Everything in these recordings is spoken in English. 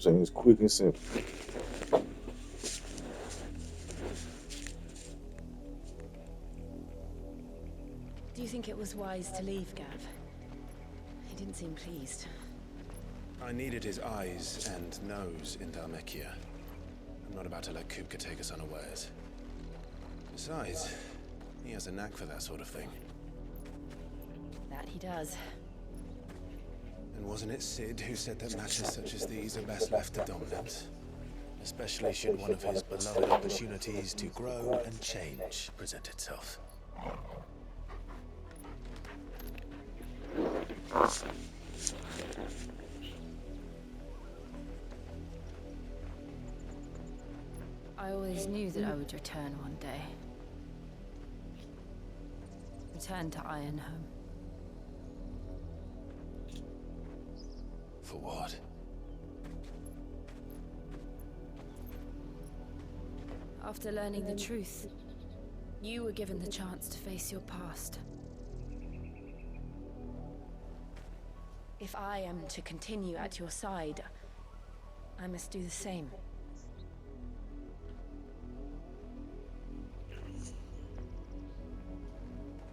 I'm saying? It's quick and simple. Do you think it was wise to leave, Gav? He didn't seem pleased. I needed his eyes and nose in Dhalmekia. I'm not about to let Kupka take us unawares. Besides, he has a knack for that sort of thing. That he does. And wasn't it Sid who said that matches such as these are best left to dominance? Especially should one of his beloved opportunities to grow and change present itself. I always knew that I would return one day. Return to Ironhome. For what? After learning the truth, you were given the chance to face your past. If I am to continue at your side, I must do the same.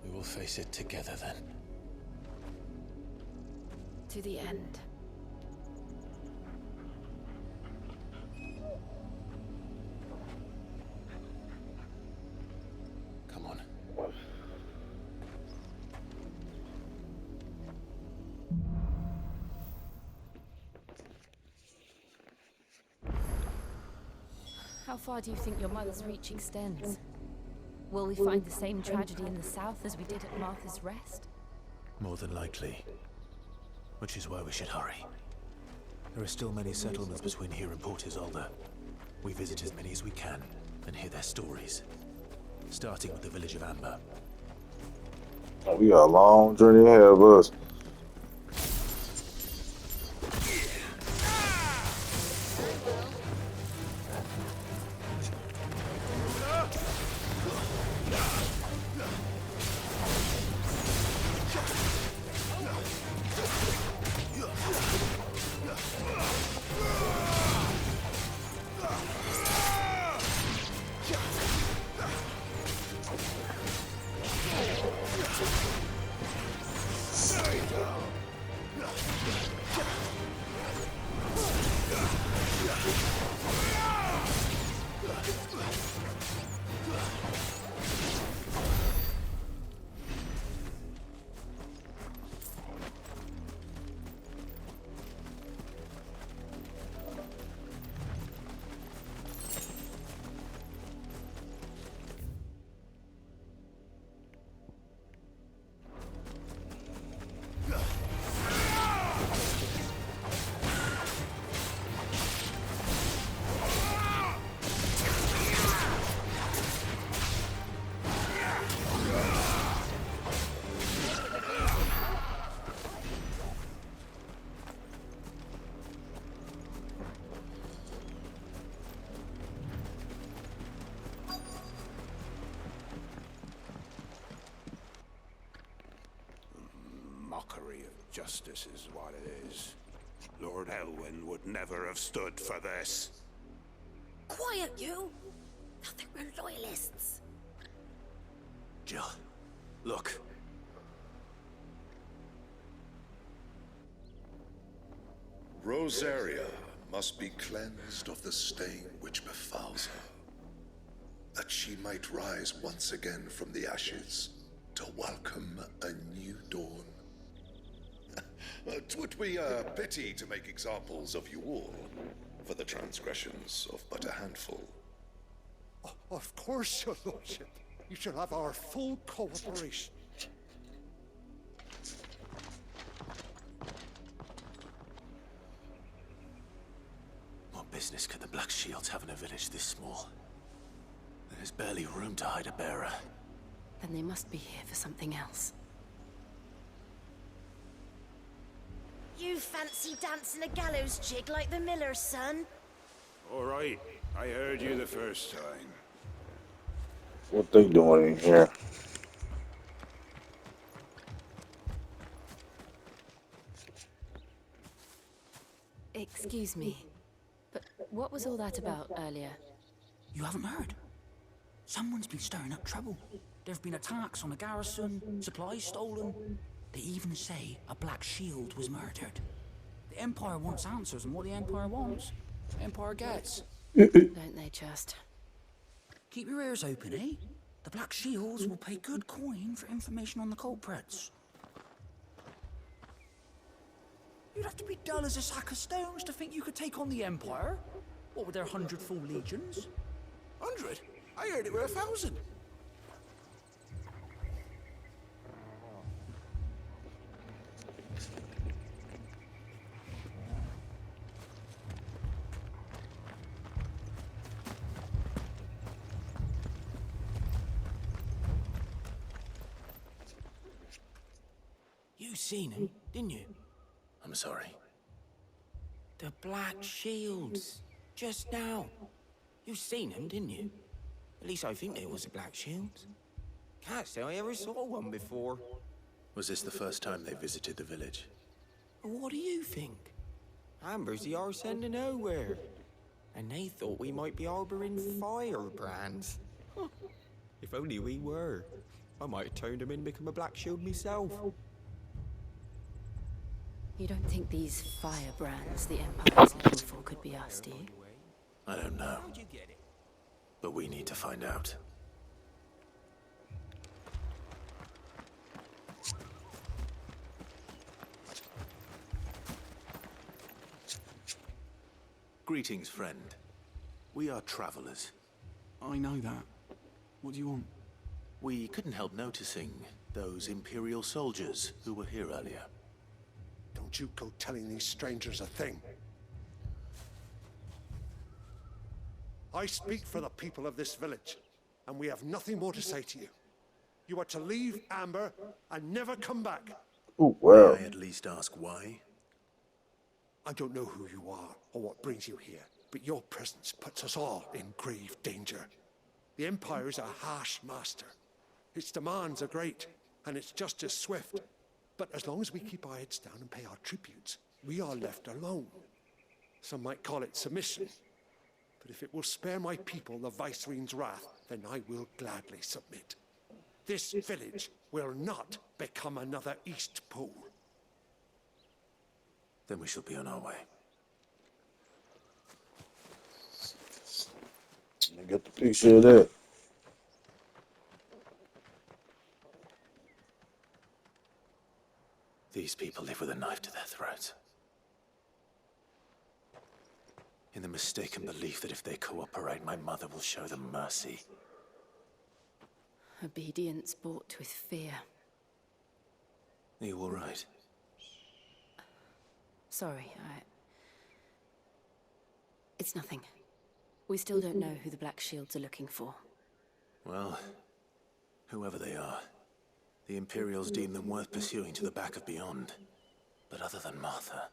We will face it together then. To the end. Come on. How far do you think your mother's reach extends? Will we find the same tragedy in the south as we did at Martha's Rest? More than likely. Which is why we should hurry. There are still many settlements between here and Port Isolde. We visit as many as we can and hear their stories. Starting with the village of Amber. We got a long journey ahead of us. Mockery of justice is what it is. Lord Elwyn would never have stood for this. Quiet, you! Nothing, we're loyalists. Jill, look. Rosaria must be cleansed of the stain which befouls her, that she might rise once again from the ashes to welcome a new dawn. 'Twould be a pity to make examples of you all for the transgressions of but a handful. Of course, your lordship. You shall have our full cooperation. What business could the Black Shields have in a village this small? There's barely room to hide a bearer. Then they must be here for something else. You fancy dancing a gallows jig like the miller's son? All right, I heard you the first time. What they doing in here? Excuse me. But what was all that about earlier? You haven't heard? Someone's been stirring up trouble. There've been attacks on the garrison, supplies stolen. They even say a Black Shield was murdered. The Empire wants answers, and what the Empire wants, the Empire gets. Don't they just? Keep your ears open, eh? The Black Shields will pay good coin for information on the culprits. You'd have to be dull as a sack of stones to think you could take on the Empire. What with their 100 full legions? 100? I heard it were 1,000. You seen him, didn't you? I'm sorry. The Black Shields. Just now. You seen him, didn't you? At least I think there was a Black Shield. Can't say I ever saw one before. Was this the first time they visited the village? What do you think? Amber's the arse end of nowhere. And they thought we might be harboring firebrands. Huh. If only we were. I might have turned him in and become a Black Shield myself. You don't think these firebrands the Empire's looking for could be us, do you? I don't know, How'd you get it? but we need to find out. Greetings, friend. We are travelers. I know that. What do you want? We couldn't help noticing those Imperial soldiers who were here earlier. Don't you go telling these strangers a thing. I speak for the people of this village, and we have nothing more to say to you. You are to leave Amber and never come back. Oh, wow. May I at least ask why? I don't know who you are or what brings you here, but your presence puts us all in grave danger. The Empire is a harsh master. Its demands are great, and its justice swift. But as long as we keep our heads down and pay our tributes, we are left alone. Some might call it submission. But if it will spare my people the Viceroy's wrath, then I will gladly submit. This village will not become another East Pole. Then we shall be on our way. Let me get the picture of that. These people live with a knife to their throats. In the mistaken belief that if they cooperate, my mother will show them mercy. Obedience bought with fear. Are you all right? Sorry, It's nothing. We still don't know who the Black Shields are looking for. Well, whoever they are, the Imperials deem them worth pursuing to the back of beyond. But other than Martha,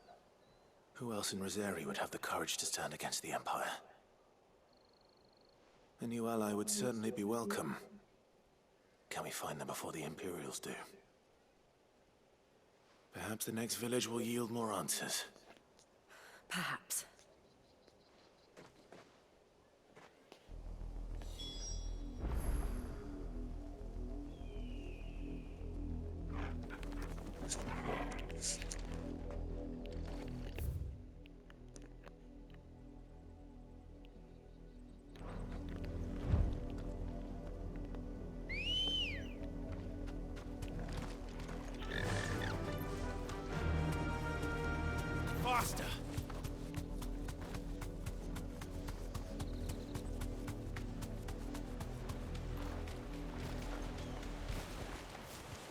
who else in Rosari would have the courage to stand against the Empire? A new ally would certainly be welcome. Can we find them before the Imperials do? Perhaps the next village will yield more answers. Perhaps. Faster!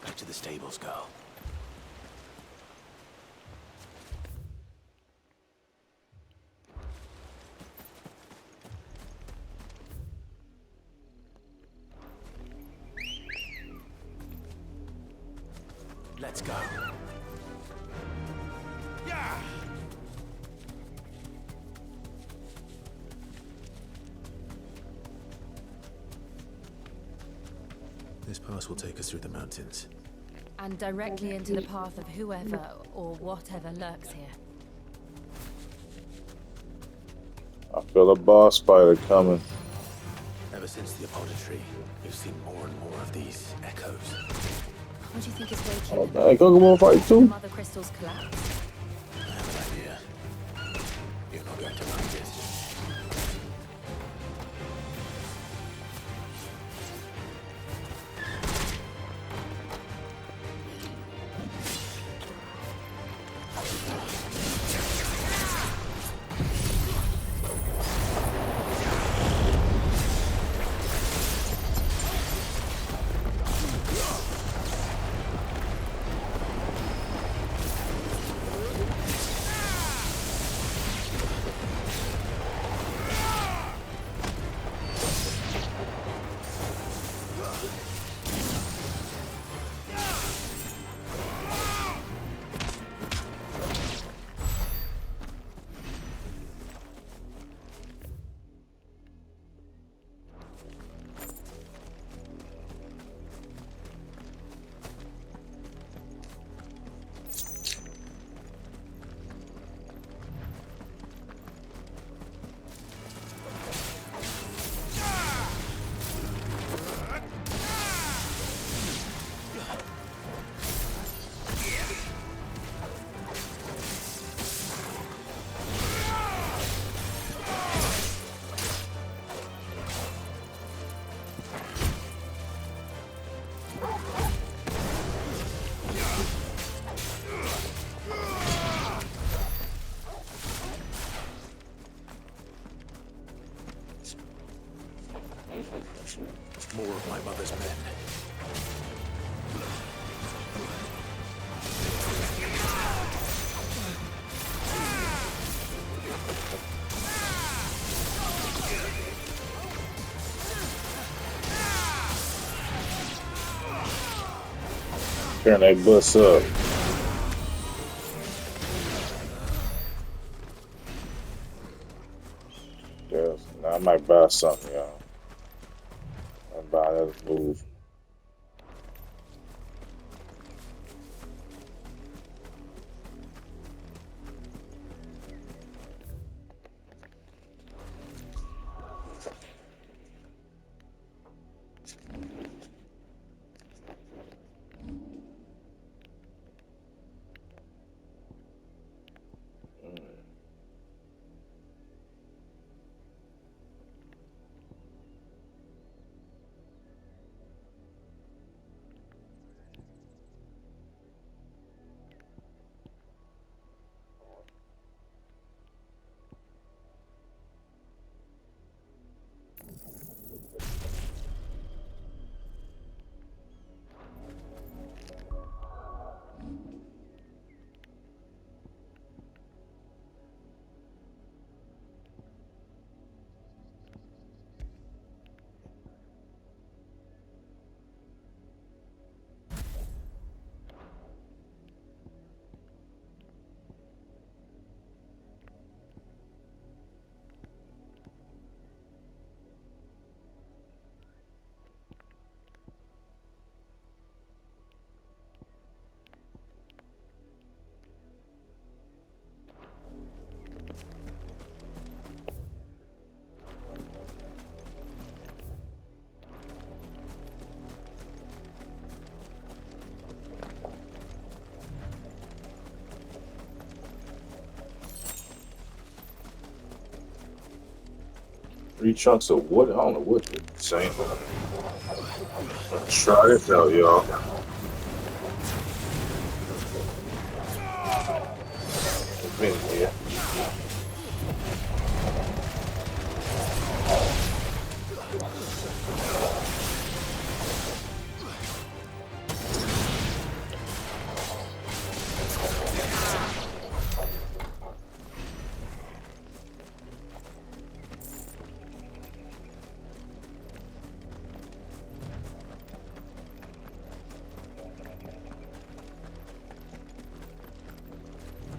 Back to the stables, girl. Let's go. Yeah! This pass will take us through the mountains. And directly into the path of whoever or whatever lurks here. I feel a boss spider coming. Ever since the apothecary, we've seen more and more of these echoes. What do you think is waking Oh, them? man, Kokomo fight The too? mother crystals collapse? I have an idea. You're not going to like it. More of my mother's men. Turn that bus up. Yes, now I might buy something, y'all. I buy that move. Three chunks of wood. I don't know what they're saying. Try this out, y'all. Been here.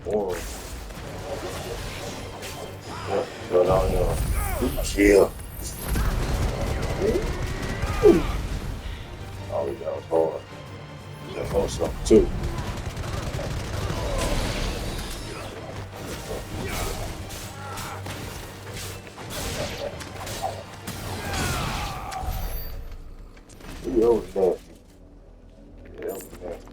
Whoa. Yeah, but I don't know. Chill. Oh, that was hard. That was something too. that was nasty. Yeah, that was nasty.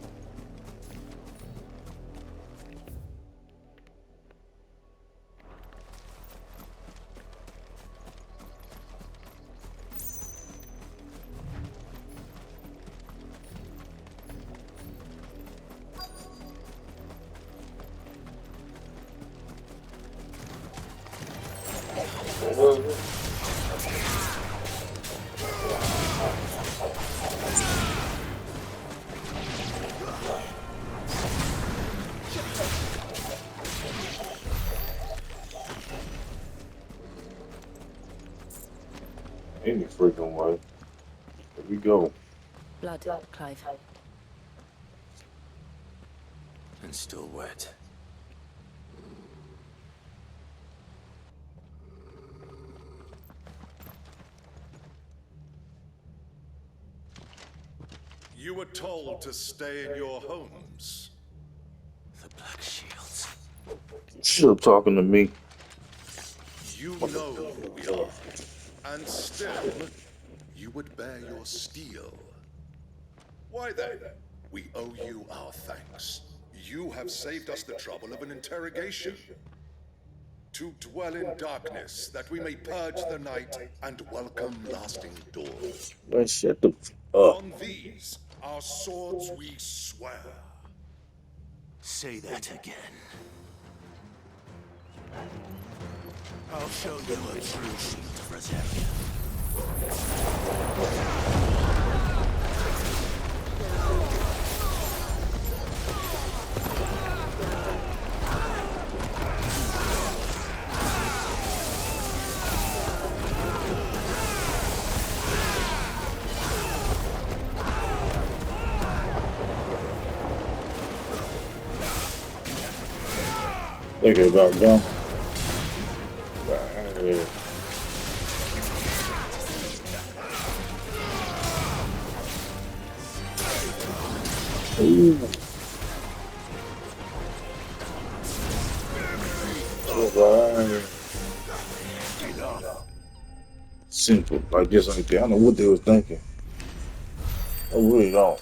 Any freaking way. Here we go. Blood, Clive. And still wet. You were told to stay in your homes. The Black Shields. Still talking to me. You know who we are. And still, you would bear your steel. Why then? We owe you our thanks. You have saved us the trouble of an interrogation. To dwell in darkness, that we may purge the night and welcome lasting dawn. Man, shut the up. On these, our swords we swear. Say that again. I'll show you a true shield of Rosaria. Thinking about them. Ooh. Alright. Simple. Like this right there. I don't know what they was thinking. I really don't.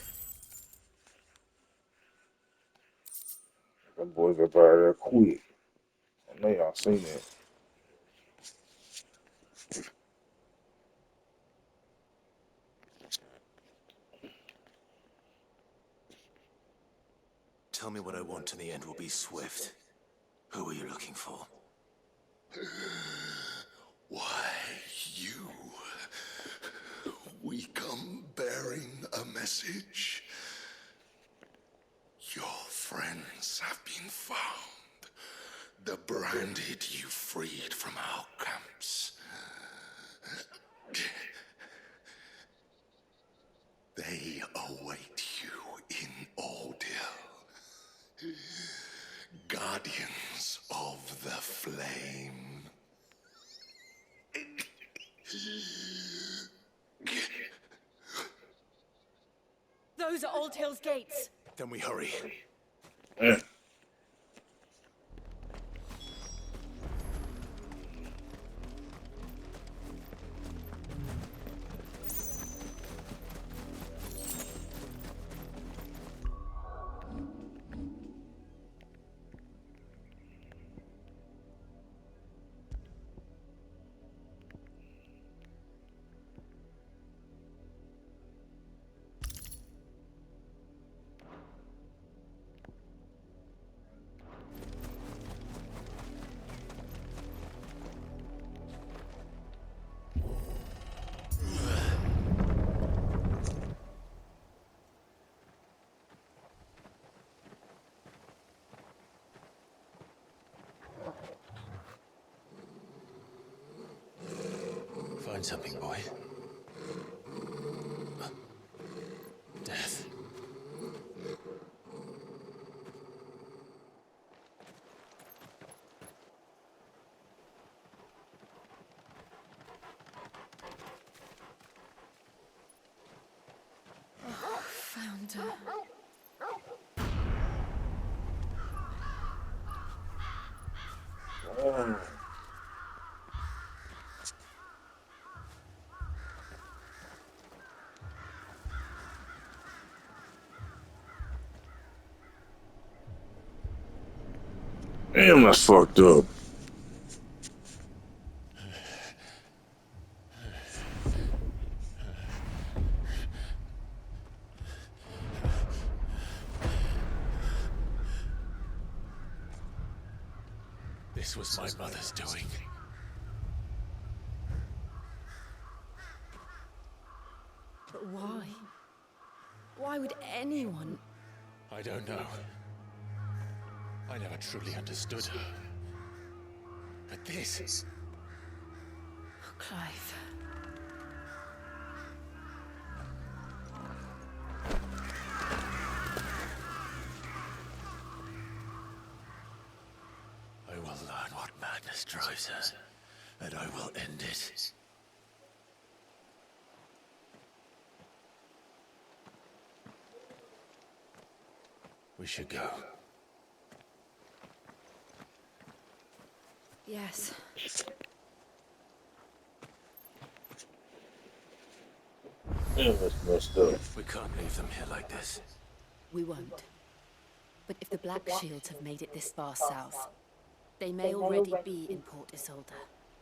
Them boys up out of there quick. I know y'all seen that. Tell me what I want and the end will be swift. Who are you looking for? Why, you? We come bearing a message. Your friends have been found. The branded you freed from our camps. They await you in Ordeal. Guardians of the Flame. Those are Old Hill's gates. Then we hurry. Yeah. Find something, boy. Death. Found her. Oh. Damn, that's fucked up. This was my mother's doing. But why? Why would anyone? I don't know. I never truly understood her. But this... Oh, Clive. I will learn what madness drives her, and I will end it. We should go. Yes. Damn, that's messed up. We can't leave them here like this. We won't. But if the Black Shields have made it this far south, they may already be in Port Isolde.